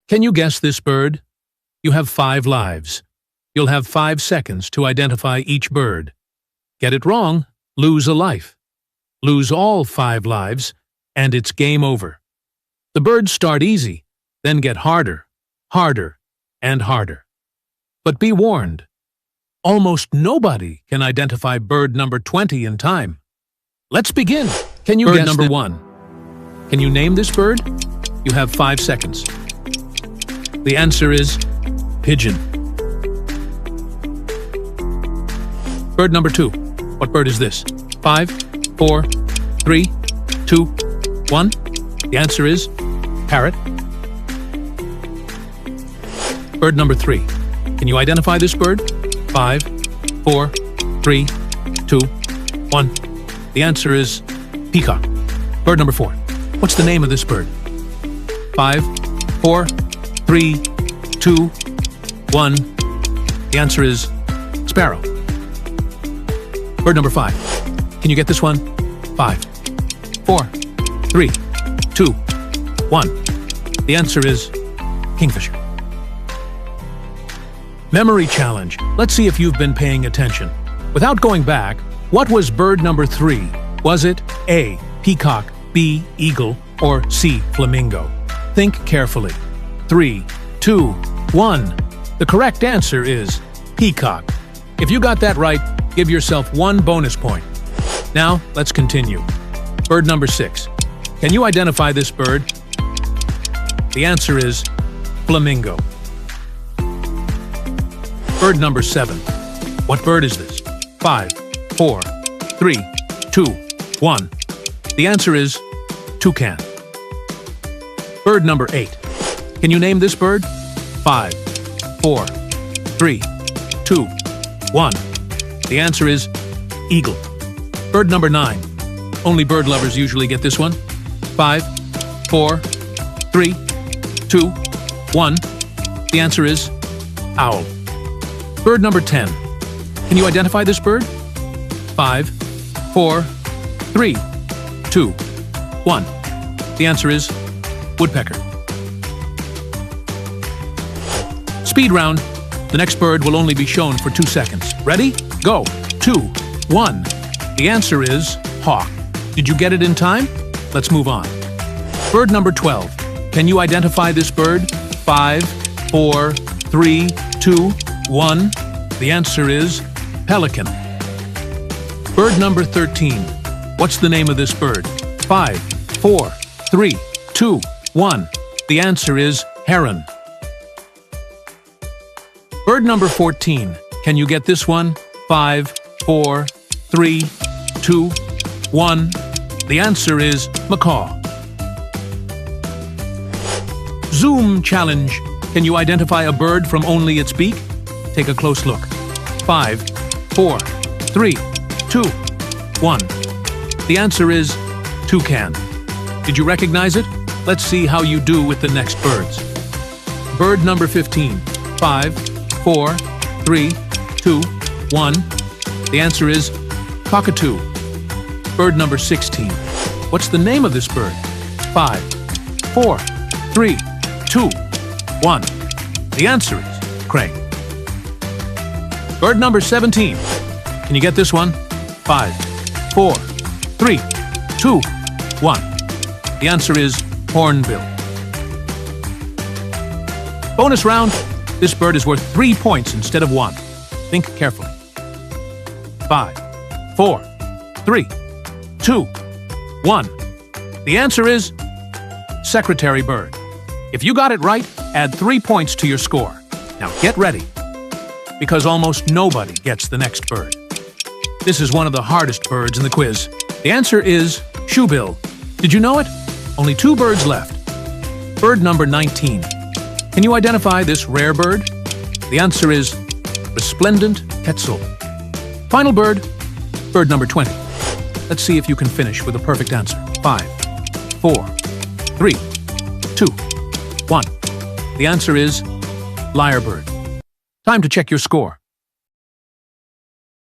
Can you guess this bird? You have 5 lives. You'll have 5 seconds to identify each bird. Get it wrong, lose a life. Lose all 5 lives, and it's game over. The birds start easy, then get harder, harder, and harder. But be warned, almost nobody can identify bird number 20 in time. Let's begin. Can you guess number 1? Can you name this bird? You have 5 seconds. The answer is pigeon. Bird number 2. What bird is this? 5, 4, 3, 2, 1. The answer is parrot. Bird number 3. Can you identify this bird? 5, 4, 3, 2, 1. The answer is peacock. Bird number 4. What's the name of this bird? 5, 4, 3, 2, 1. The answer is sparrow. Bird number 5. Can you get this one? 5, 4, 3, 2, 1. The answer is kingfisher. Memory challenge. Let's see if you've been paying attention. Without going back, what was bird number 3? Was it A, peacock, B, eagle, or C, flamingo? Think carefully. 3, 2, 1. The correct answer is peacock. If you got that right, give yourself 1 bonus point. Now, let's continue. Bird number 6. Can you identify this bird? The answer is flamingo. Bird number 7. What bird is this? 5, 4, 3, 2, 1. The answer is toucan. Bird number 8. Can you name this bird? 5, 4, 3, 2, 1. The answer is eagle. Bird number 9. Only bird lovers usually get this one. 5, 4, 3, 2, 1. The answer is owl. Bird number 10. Can you identify this bird? 5, 4, 3, 2, 1. The answer is woodpecker. Speed round. The next bird will only be shown for 2 seconds. Ready? Go. 2, 1. The answer is hawk. Did you get it in time? Let's move on. Bird number 12. Can you identify this bird? 5, 4, 3, 2, 1. The answer is pelican. Bird number 13. What's the name of this bird? 5, 4, 3, 2, 1. The answer is heron. Bird number 14. Can you get this one? 5, 4, 3, 2, 1. The answer is macaw. Zoom challenge. Can you identify a bird from only its beak? Take a close look. 5, 4, 3, 2, 1. The answer is toucan. Did you recognize it? Let's see how you do with the next birds. Bird number 15. 5, 4, 3, 2, 1. The answer is cockatoo. Bird number 16. What's the name of this bird? 5, 4, 3, 2, 1. The answer is crane. Bird number 17. Can you get this one? 5, 4, 3, 2, 1. The answer is hornbill. Bonus round. This bird is worth 3 points instead of 1. Think carefully. 5, 4, 3, 2, 1. The answer is secretary bird. If you got it right, add 3 points to your score. Now get ready, because almost nobody gets the next bird. This is one of the hardest birds in the quiz. The answer is shoebill. Did you know it? Only 2 birds left. Bird number 19. Can you identify this rare bird? The answer is resplendent quetzal. Final bird, bird number 20. Let's see if you can finish with a perfect answer. 5, 4, 3, 2, 1. The answer is lyrebird. Time to check your score.